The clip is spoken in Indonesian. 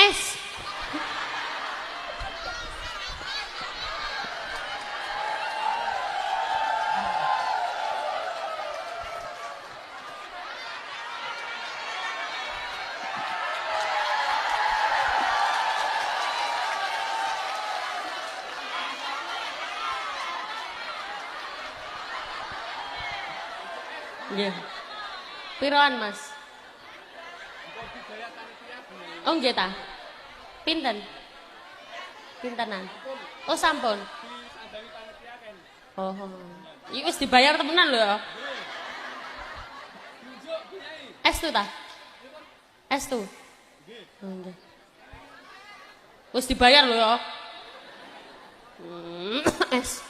es. Nggih. Piroan, Mas? Oh nggih ta. Pinten? Pintenan? Oh sampun. Oh. Iki wis dibayar temenan lho ya. Estu ta? Estu. Oh nggih. Wis dibayar lho ya. Es.